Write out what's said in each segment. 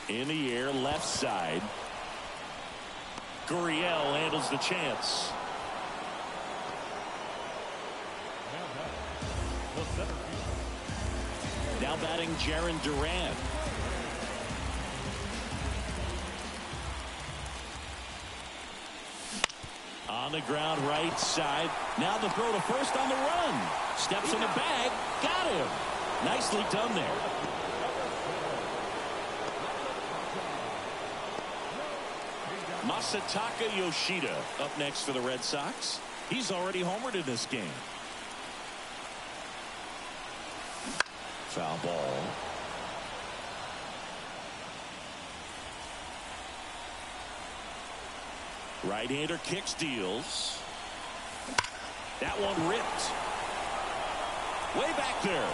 In the air, left side. Gurriel handles the chance. Now batting Jarren Duran. On the ground, right side. Now the throw to first on the run. Steps in the bag. Got him. Nicely done there. Masataka Yoshida up next for the Red Sox. He's already homered in this game. Foul ball. Right-hander kicks, deals. That one ripped. Way back there.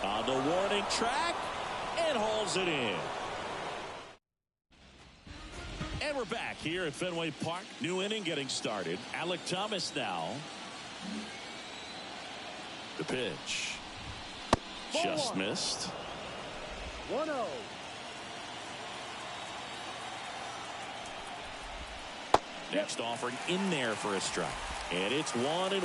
On the warning track and hauls it in. And we're back here at Fenway Park. New inning getting started. Alec Thomas now. The pitch. Just missed. 1-0. Next offering in there for a strike. And it's 1-1.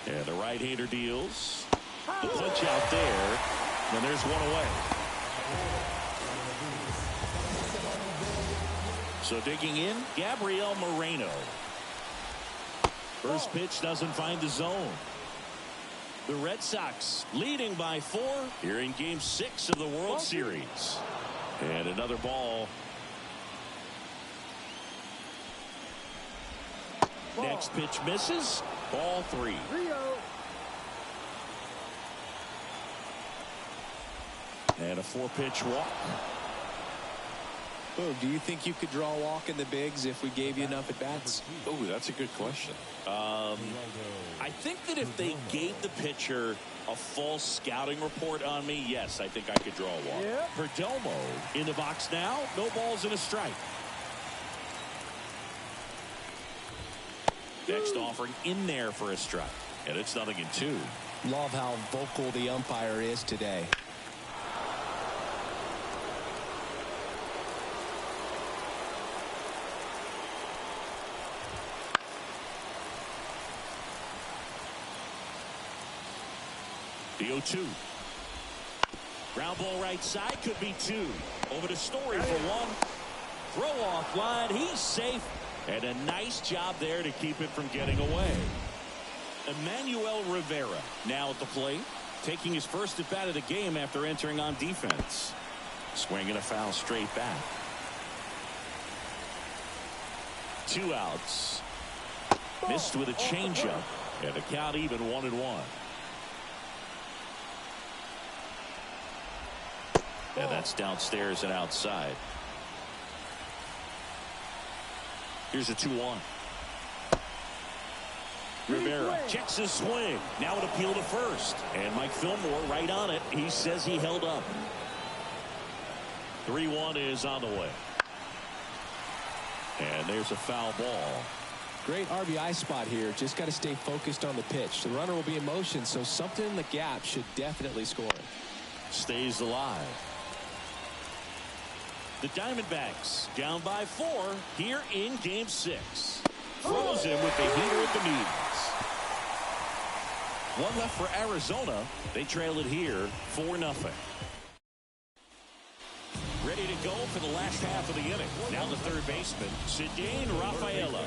And the right-hander deals. The punch out there. And there's one away. So digging in, Gabriel Moreno. First pitch doesn't find the zone. The Red Sox leading by 4 here in Game 6 of the World Series. And another ball. Next pitch misses. Ball 3. And a 4-pitch walk. Oh, do you think you could draw a walk in the bigs if we gave you enough at bats? Oh, that's a good question. I think that if they gave the pitcher a full scouting report on me, yes, I think I could draw a walk. Yep. Perdomo in the box now. No balls and a strike. Next offering in there for a strike. And it's 0-2. Love how vocal the umpire is today. The 0-2. Ground ball right side, could be 2. Over to Story for 1. Throw off line. He's safe. And a nice job there to keep it from getting away. Emmanuel Rivera now at the plate, taking his first at bat of the game after entering on defense. Swinging a foul straight back. 2 outs. Missed with a changeup. And the count even 1-1. And that's downstairs and outside. Here's a 2-1. Rivera checks his swing. Now an appeal to first. And Mike Fillmore right on it. He says he held up. 3-1 is on the way. And there's a foul ball. Great RBI spot here. Just got to stay focused on the pitch. The runner will be in motion, so something in the gap should definitely score. Stays alive. The Diamondbacks down by 4 here in Game 6. Throws him with the heater at the knees. 1 left for Arizona. They trail it here 4-0. Ready to go for the last half of the inning. Now the third baseman, Cedane Rafaela.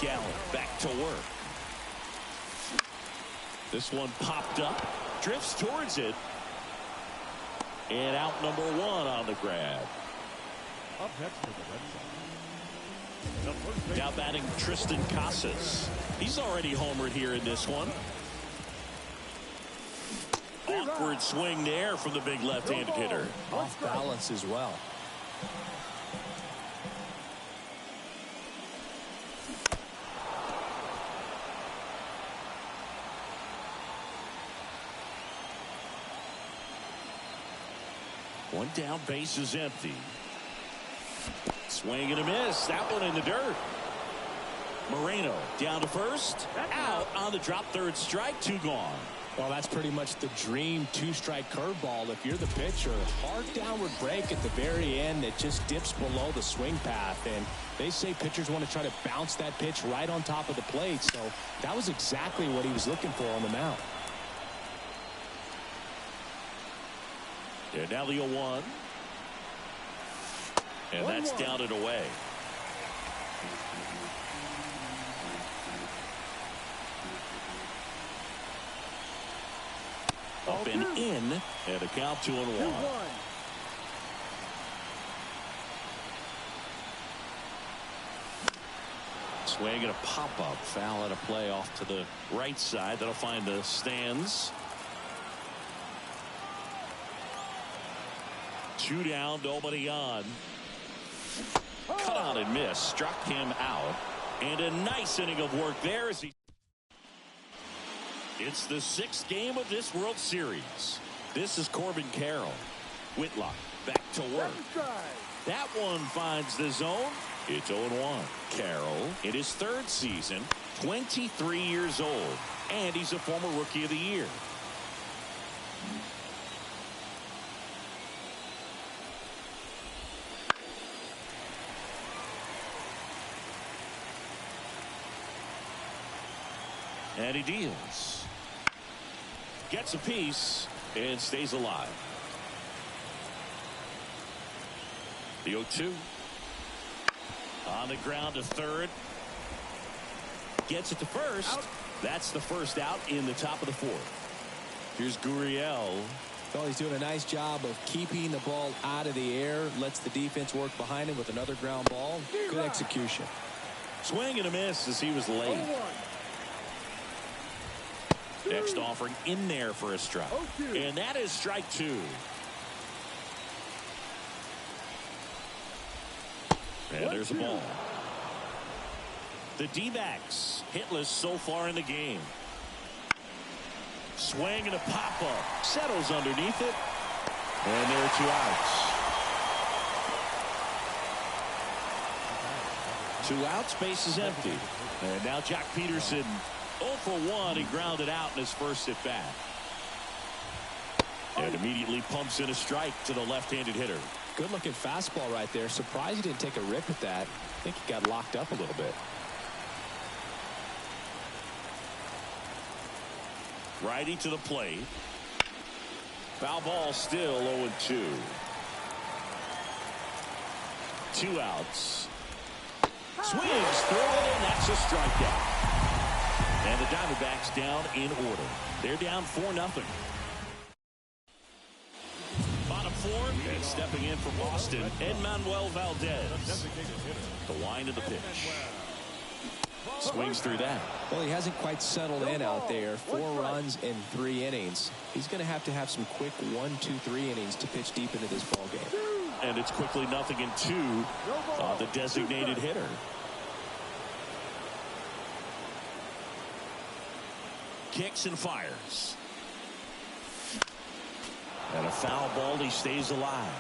Gallen back to work. This one popped up. Drifts towards it. And out number 1 on the grab. Up next for the Red Sox. Now batting Tristan Casas. He's already homered here in this one. Awkward swing there from the big left-handed hitter. Off balance as well. One down, base is empty. Swing and a miss. That one in the dirt. Moreno down to first. Out on the drop, third strike, 2 gone. Well, that's pretty much the dream 2-strike curveball. If you're the pitcher, hard downward break at the very end that just dips below the swing path. And they say pitchers want to try to bounce that pitch right on top of the plate. So that was exactly what he was looking for on the mound. And now the 0-1. And that's down and away. Up and in, and a count 2-1. Swing and a pop-up, foul at a play off to the right side. That'll find the stands. 2 down, nobody on. Cut on and miss, struck him out, and a nice inning of work there as he. It's the 6th game of this World Series. This is Corbin Carroll. Whitlock back to work. That one finds the zone. It's 0-1. Carroll in his 3rd season, 23 years old, and he's a former Rookie of the Year. And he deals. Gets a piece and stays alive. The 0-2. On the ground to third. Gets it to first. Out. That's the first out in the top of the 4th. Here's Gurriel. Well, he's doing a nice job of keeping the ball out of the air. Lets the defense work behind him with another ground ball. Good execution. Swing and a miss as he was late. Next offering in there for a strike. And that is strike 2. And there's a ball. The D-backs hitless so far in the game. Swing and a pop-up. Settles underneath it. And there are 2 outs. 2 outs, base is empty. And now Jock Peterson 0 for 1. He grounded out in his first at bat. And immediately pumps in a strike to the left-handed hitter. Good looking fastball right there. Surprised he didn't take a rip at that. I think he got locked up a little bit. Righty to the plate. Foul ball still 0-2. 2 outs. Swings through it, and that's a strikeout. And the Diamondbacks down in order. They're down 4-0. Bottom 4, and stepping in for Boston, Manuel Valdez. The wind of the pitch. Swings through that. Well, he hasn't quite settled in out there. 4 runs in 3 innings. He's going to have some quick 1, 2, 3 innings to pitch deep into this ball game. And it's quickly 0-2 on the designated hitter. Kicks and fires. And a foul ball. He stays alive.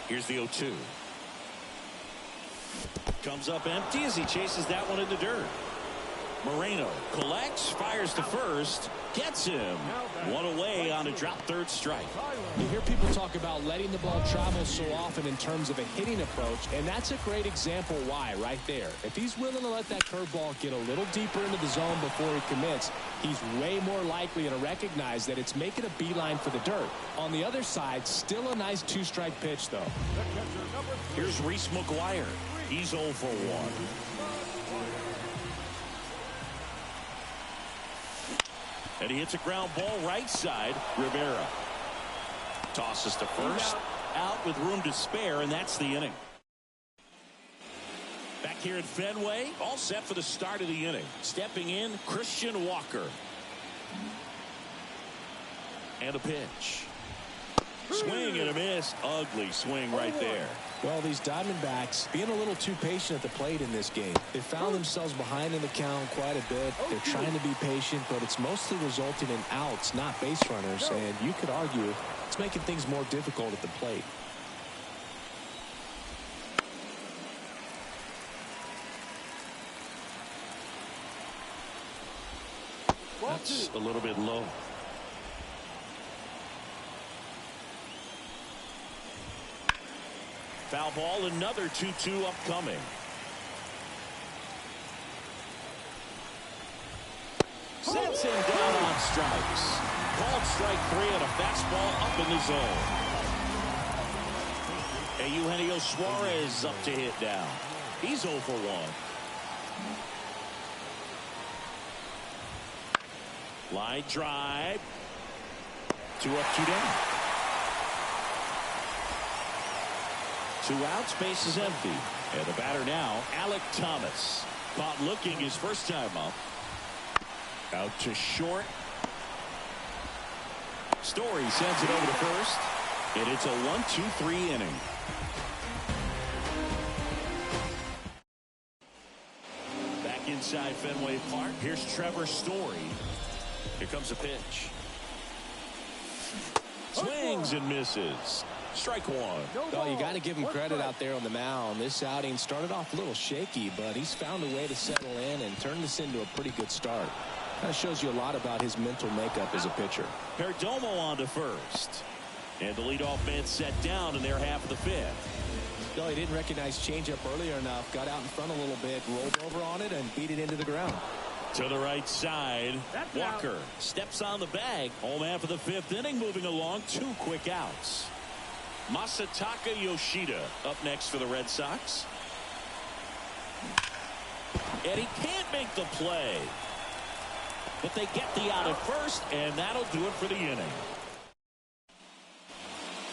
Here's the 0-2. Comes up empty as he chases that one in the dirt. Moreno collects, fires to first, gets him. 1 away on a drop, third strike. You hear people talk about letting the ball travel so often in terms of a hitting approach, and that's a great example why right there. If he's willing to let that curveball get a little deeper into the zone before he commits, he's way more likely to recognize that it's making a beeline for the dirt. On the other side, still a nice 2-strike pitch, though. Here's Reese McGuire. He's 0 for 1. And he hits a ground ball right side. Rivera tosses to first. Out with room to spare, and that's the inning. Back here at Fenway, all set for the start of the inning. Stepping in, Christian Walker. And a pitch. Swing and a miss. Ugly swing right there. Well, these Diamondbacks being a little too patient at the plate in this game. They found themselves behind in the count quite a bit. They're trying to be patient, but it's mostly resulting in outs, not base runners. And you could argue it's making things more difficult at the plate. That's a little bit low. Foul ball, another 2-2 upcoming. Sets him down on strikes. Called strike 3 on a fastball up in the zone. And Eugenio Suarez up to hit now. He's 0 for 1. Line drive. 2 up, 2 down. 2 outs, base is empty. And the batter now, Alek Thomas. Caught looking his first time up. Out to short. Story sends it over to first. And it's a 1-2-3 inning. Back inside Fenway Park. Here's Trevor Story. Here comes a pitch. Swings and misses. Strike 1. Oh, you got to give him credit out there on the mound. This outing started off a little shaky, but he's found a way to settle in and turn this into a pretty good start. That shows you a lot about his mental makeup as a pitcher. Perdomo on to first. And the leadoff man set down in their half of the 5th. No, he didn't recognize changeup earlier enough. Got out in front a little bit, rolled over on it, and beat it into the ground. To the right side, Walker steps on the bag. Home half of the 5th inning, moving along. 2 quick outs. Masataka Yoshida up next for the Red Sox. And he can't make the play. But they get the out at first, and that'll do it for the inning.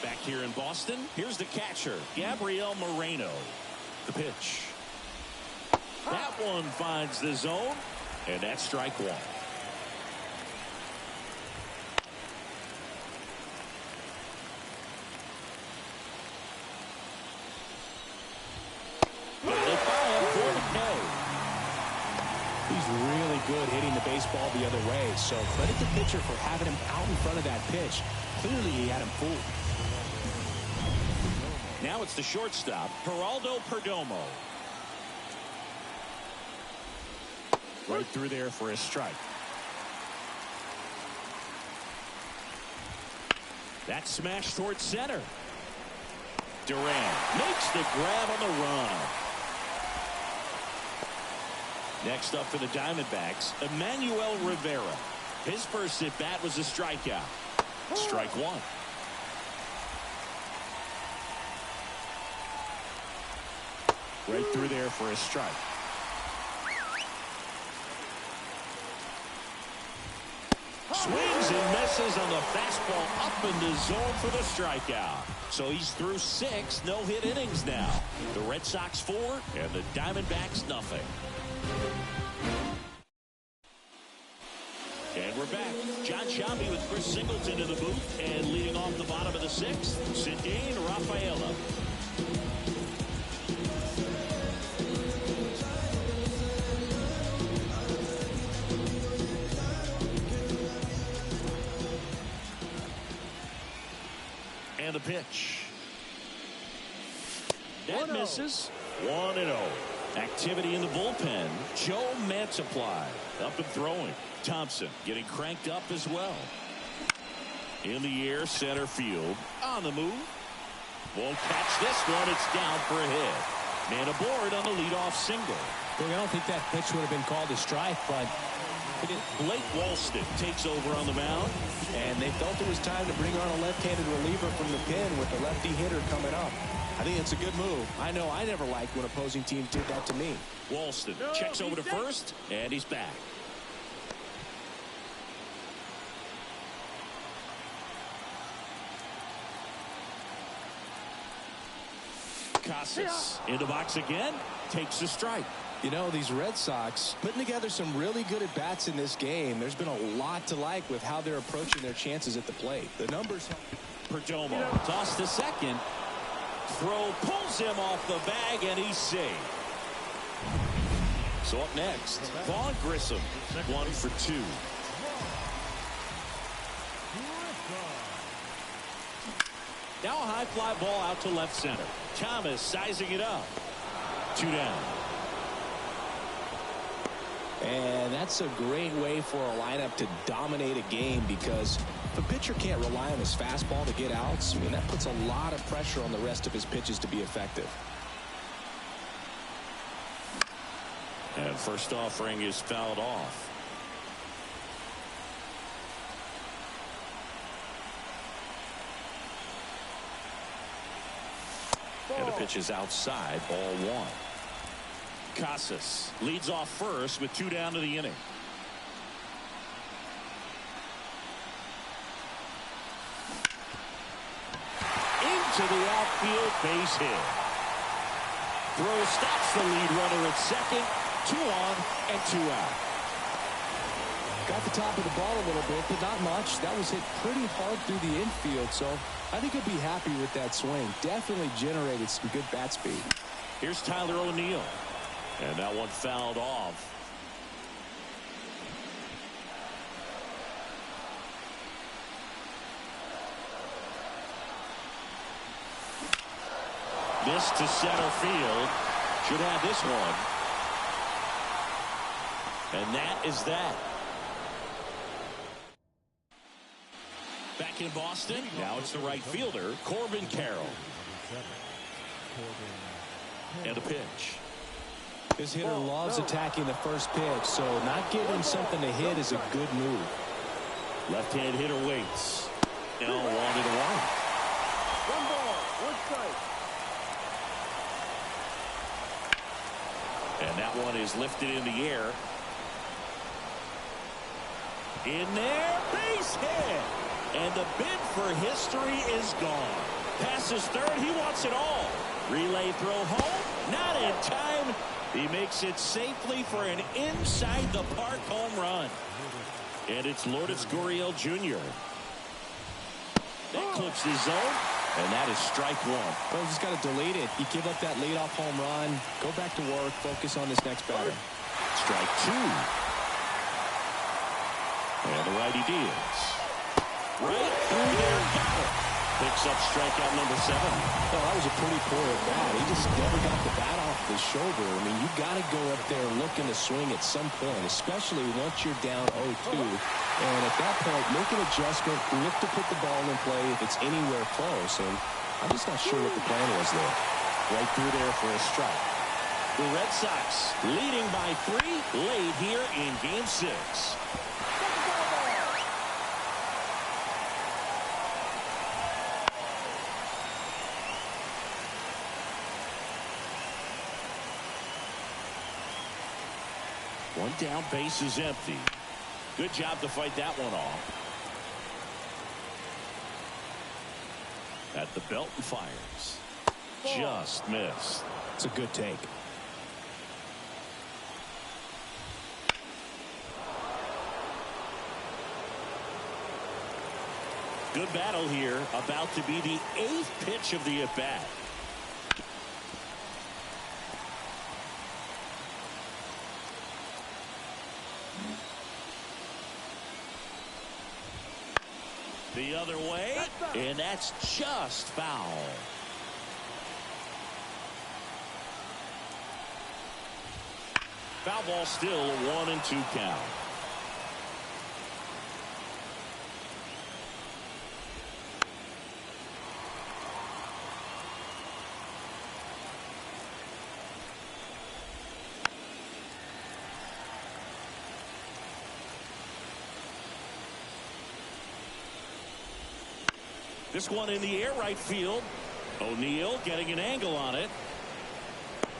Back here in Boston, here's the catcher, Gabriel Moreno. The pitch. That one finds the zone, and that's strike 1. He's really good hitting the baseball the other way, so credit the pitcher for having him out in front of that pitch. Clearly he had him fooled. Now it's the shortstop, Geraldo Perdomo. Right through there for a strike. That smash towards center. Duran makes the grab on the run. Next up for the Diamondbacks, Emmanuel Rivera. His first at bat was a strikeout. Strike 1. Right through there for a strike. Swings and misses on the fastball up in the zone for the strikeout. So he's through 6 no-hit innings now. The Red Sox 4 and the Diamondbacks nothing. And we're back. John Sciambi with Chris Singleton in the booth, and leading off the bottom of the 6th, Ceddanne Rafaela. And the pitch. That misses. 1-0. Activity in the bullpen. Joe Mantiply up and throwing. Thompson getting cranked up as well. In the air, center field. On the move. Won't catch this one. It's down for a hit. Man aboard on the leadoff single. Look, I don't think that pitch would have been called a strike, but Blake Walston takes over on the mound. And they felt it was time to bring on a left-handed reliever from the pen with the lefty hitter coming up. I think it's a good move. I know I never liked when opposing teams did that to me. Walston checks over to first, and he's back. Casas in the box again, takes a strike. You know, these Red Sox putting together some really good at-bats in this game. There's been a lot to like with how they're approaching their chances at the plate. The numbers. Perdomo tossed to second. throw pulls him off the bag, and he's safe. So up next, Vaughn Grissom, 1 for 2. Now a high fly ball out to left center. Thomas sizing it up. 2 down. And that's a great way for a lineup to dominate a game, because if a pitcher can't rely on his fastball to get outs, I mean, that puts a lot of pressure on the rest of his pitches to be effective. And first offering is fouled off. And the pitch is outside, ball 1. Casas leads off first with 2 down to the inning. Into the outfield, base hit. Throw stops the lead runner at second. 2 on and 2 out. Got the top of the ball a little bit, but not much. That was hit pretty hard through the infield, so I think he'll be happy with that swing. Definitely generated some good bat speed. Here's Tyler O'Neill. And that one fouled off. This to center field. Should have this one. And that is that. Back in Boston. Now it's the right fielder, Corbin Carroll. And a pitch. This hitter loves attacking the first pitch, so not giving him something to hit is a good move. Left-hand hitter waits. Now wanted to run. 1 ball, 1 strike. And that one is lifted in the air. In there, base hit. And the bid for history is gone. Passes third, he wants it all. Relay throw home, not in time. He makes it safely for an inside-the-park home run. And it's Lourdes Gurriel Jr. That clips his zone, and that is strike 1. Well, he's got to delete it. You give up that leadoff home run, go back to work, focus on this next batter. Strike 2. And the righty deals. Right through there, got it. Picks up strikeout number 7. Well, that was a pretty poor at bat. He just never got the bat off his shoulder. I mean, you got to go up there looking to swing at some point, especially once you're down 0-2. And at that point, make an adjustment, look to put the ball in play if it's anywhere close. And I'm just not sure what the plan was there. Right through there for a strike. The Red Sox leading by 3 late here in Game 6. One down, base is empty. Good job to fight that one off. At the belt and fires. Just missed. It's a good take. Good battle here. About to be the 8th pitch of the at-bat. The other way, and that's just foul. Foul ball, still a 1-2 count. This one in the air, right field. O'Neill getting an angle on it.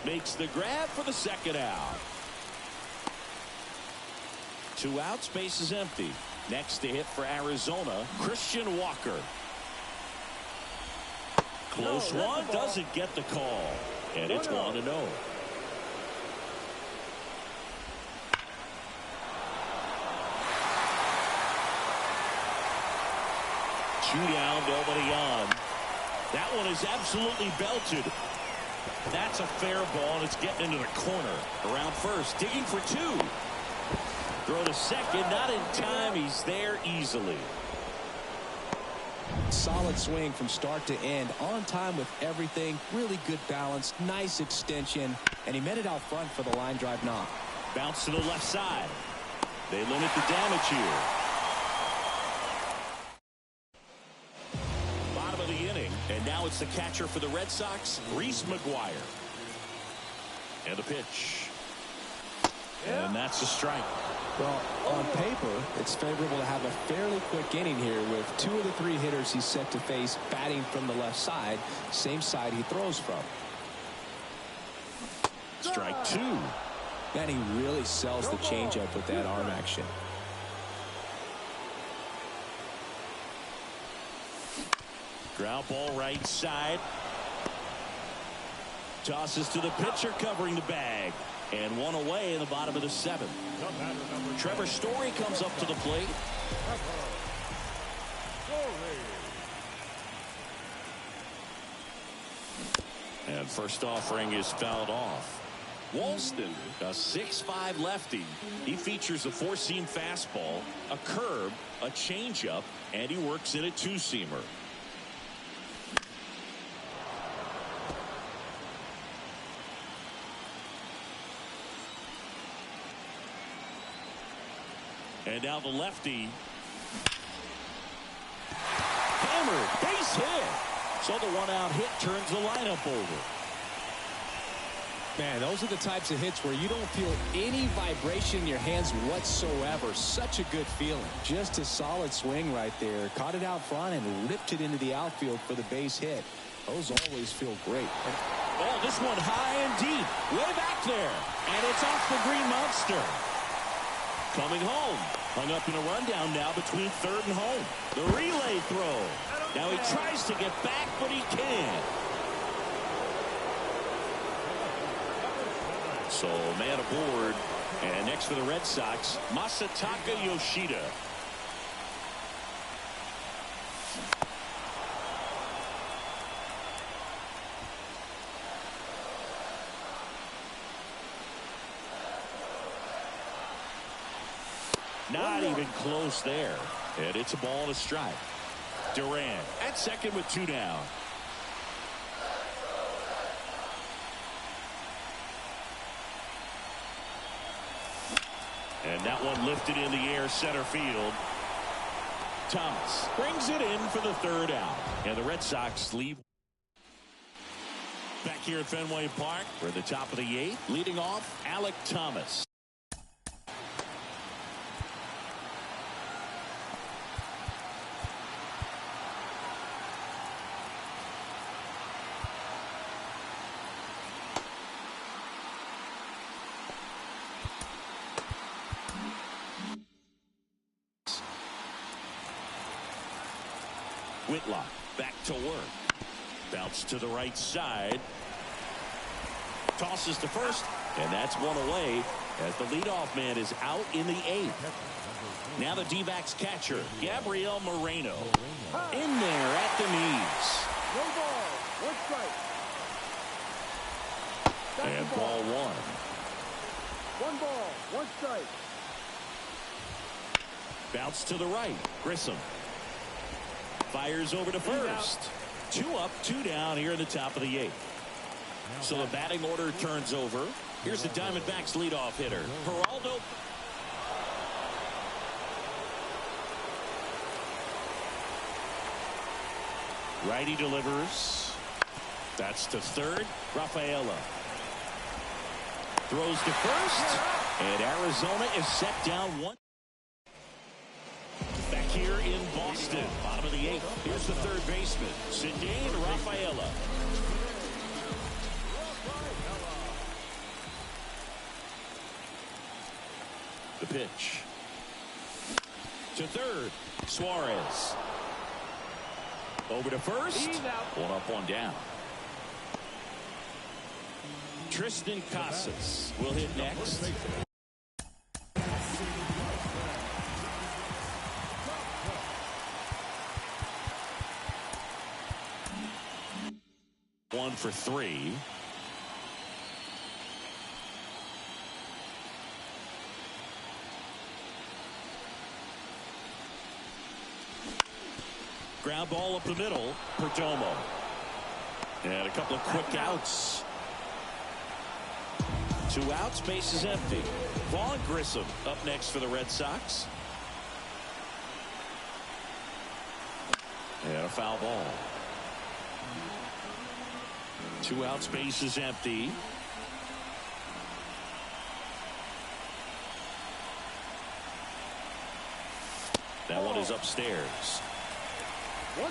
Makes the grab for the second out. 2 outs, base is empty. Next to hit for Arizona, Christian Walker. Close one, doesn't get the call. And it's 1-0. Two down, nobody on. That one is absolutely belted. That's a fair ball, and it's getting into the corner. Around first, digging for two. Throw to second, not in time. He's there easily. Solid swing from start to end. On time with everything. Really good balance. Nice extension. And he met it out front for the line drive knock. Bounce to the left side. They limit the damage here. Bottom of the inning. And now it's the catcher for the Red Sox, Reese McGuire. And the pitch. And that's a strike. Well, on paper, it's favorable to have a fairly quick inning here with two of the three hitters he's set to face batting from the left side, same side he throws from. Strike two. And he really sells the changeup with that arm action. Ground ball right side. Tosses to the pitcher covering the bag. And one away in the bottom of the seventh. Trevor Story comes up to the plate. And first offering is fouled off. Walston, a 6'5" lefty. He features a four-seam fastball, a curve, a changeup, and he works in a two-seamer. And now the lefty. Hammered, base hit. So the one-out hit turns the lineup over. Man, those are the types of hits where you don't feel any vibration in your hands whatsoever. Such a good feeling. Just a solid swing right there. Caught it out front and ripped it into the outfield for the base hit. Those always feel great. Oh, this one high and deep. Way back there. And it's off the Green Monster. Coming home. Hung up in a rundown now between third and home. The relay throw. Now he tries to get back, but he can't. So man aboard. And next for the Red Sox, Masataka Yoshida. Not even close there. And it's a ball and a strike. Durant at second with two down. And that one lifted in the air center field. Thomas brings it in for the third out. And the Red Sox leave. Back here at Fenway Park, we're at the top of the eighth. Leading off, Alek Thomas. Whitlock back to work. Bounce to the right side. Tosses to first, and that's one away as the leadoff man is out in the eighth. Now the D-backs catcher, Gabriel Moreno, in there at the knees. One ball, one strike. And ball one. One ball, one strike. Bounce to the right. Grissom fires over to first. Two up, two down here in the top of the eighth. So the batting order turns over. Here's the Diamondbacks leadoff hitter, Geraldo. Righty delivers. That's to third. Rafaela throws to first. And Arizona is set down one. Back here in Boston, bottom of the eighth. Here's the third baseman, Cedane Rafaela. The pitch. To third, Suarez. Over to first. One up, one down. Tristan Casas will hit next. for 3. Ground ball up the middle. Perdomo. And a couple of quick outs. 2 outs, base is empty. Vaughn Grissom up next for the Red Sox. And a foul ball. 2 outs, base is empty. That one is upstairs. 1-1.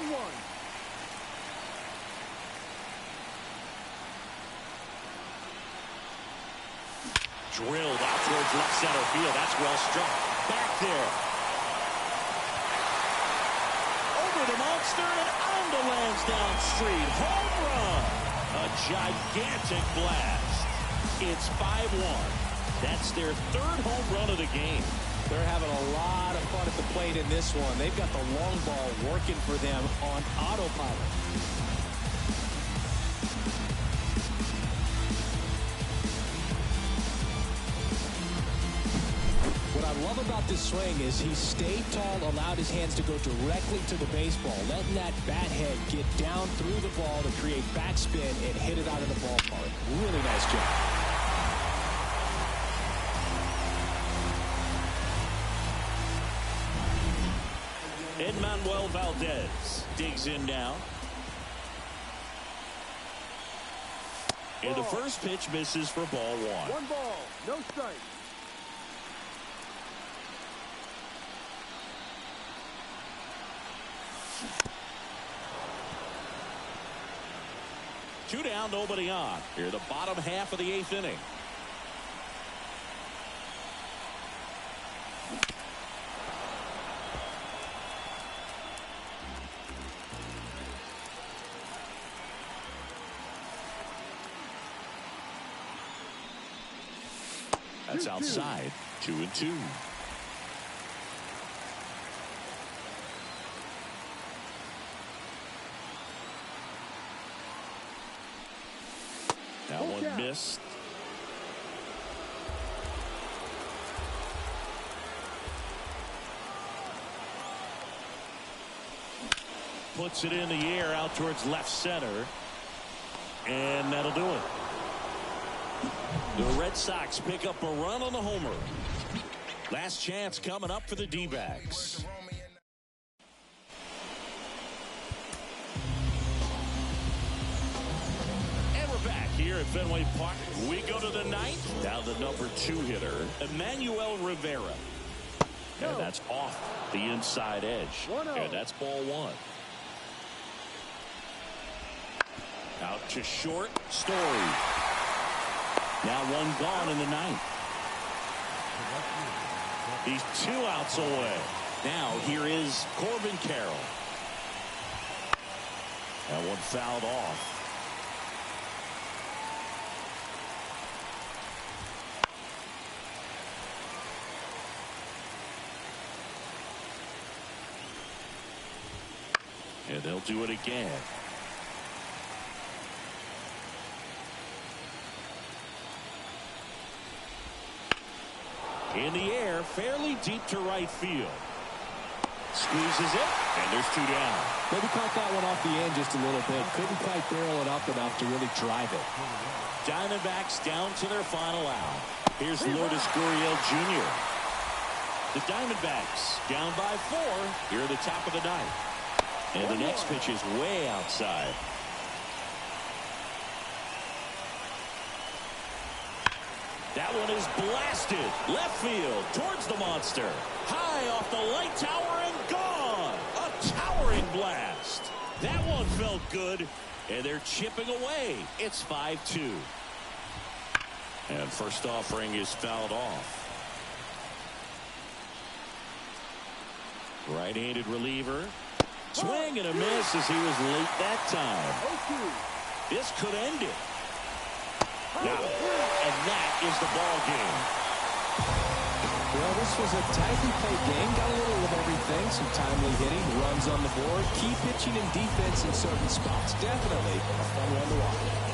Drilled out towards left center field. That's well struck. Back there. Over the monster and on the Lansdowne Street. Home run. A gigantic blast. It's 5-1. That's their 3rd home run of the game. They're having a lot of fun at the plate in this one. They've got the long ball working for them on autopilot. What I love about this swing is he stayed tall, allowed his hands to go directly to the baseball, letting that bat head get down through the ball to create backspin and hit it out of the ballpark. Really nice job. Manuel Valdez digs in now. And the first pitch misses for ball 1. 1 ball, no strike. Two down, nobody on. Here, the bottom half of the 8th inning. That's outside. 2-2. That one missed. Puts it in the air out towards left center. And that'll do it. The Red Sox pick up a run on the homer. Last chance coming up for the D-backs. And we're back here at Fenway Park. We go to the 9th. Now the number 2 hitter, Emmanuel Rivera. And that's off the inside edge. And that's ball 1. Out to short, Story. Now 1 gone in the 9th. He's 2 outs away. Now here is Corbin Carroll. That one fouled off. And they'll do it again. In the air, fairly deep to right field. Squeezes it, and there's 2 down. Maybe caught that one off the end just a little bit. Couldn't quite barrel it up enough to really drive it. Diamondbacks down to their final out. Here's Lourdes Gurriel Jr. The Diamondbacks down by 4 here at the top of the 9th. And the next pitch is way outside. That one is blasted left field towards the monster. High off the light tower and gone. A towering blast. That one felt good. And they're chipping away. It's 5-2. And first offering is fouled off. Right-handed reliever. Swing and a miss as he was late that time. This could end it. Now, and that is the ball game. Well, this was a tightly played game. Got a little of everything. Some timely hitting, runs on the board, key pitching and defense in certain spots. Definitely a fun one to watch.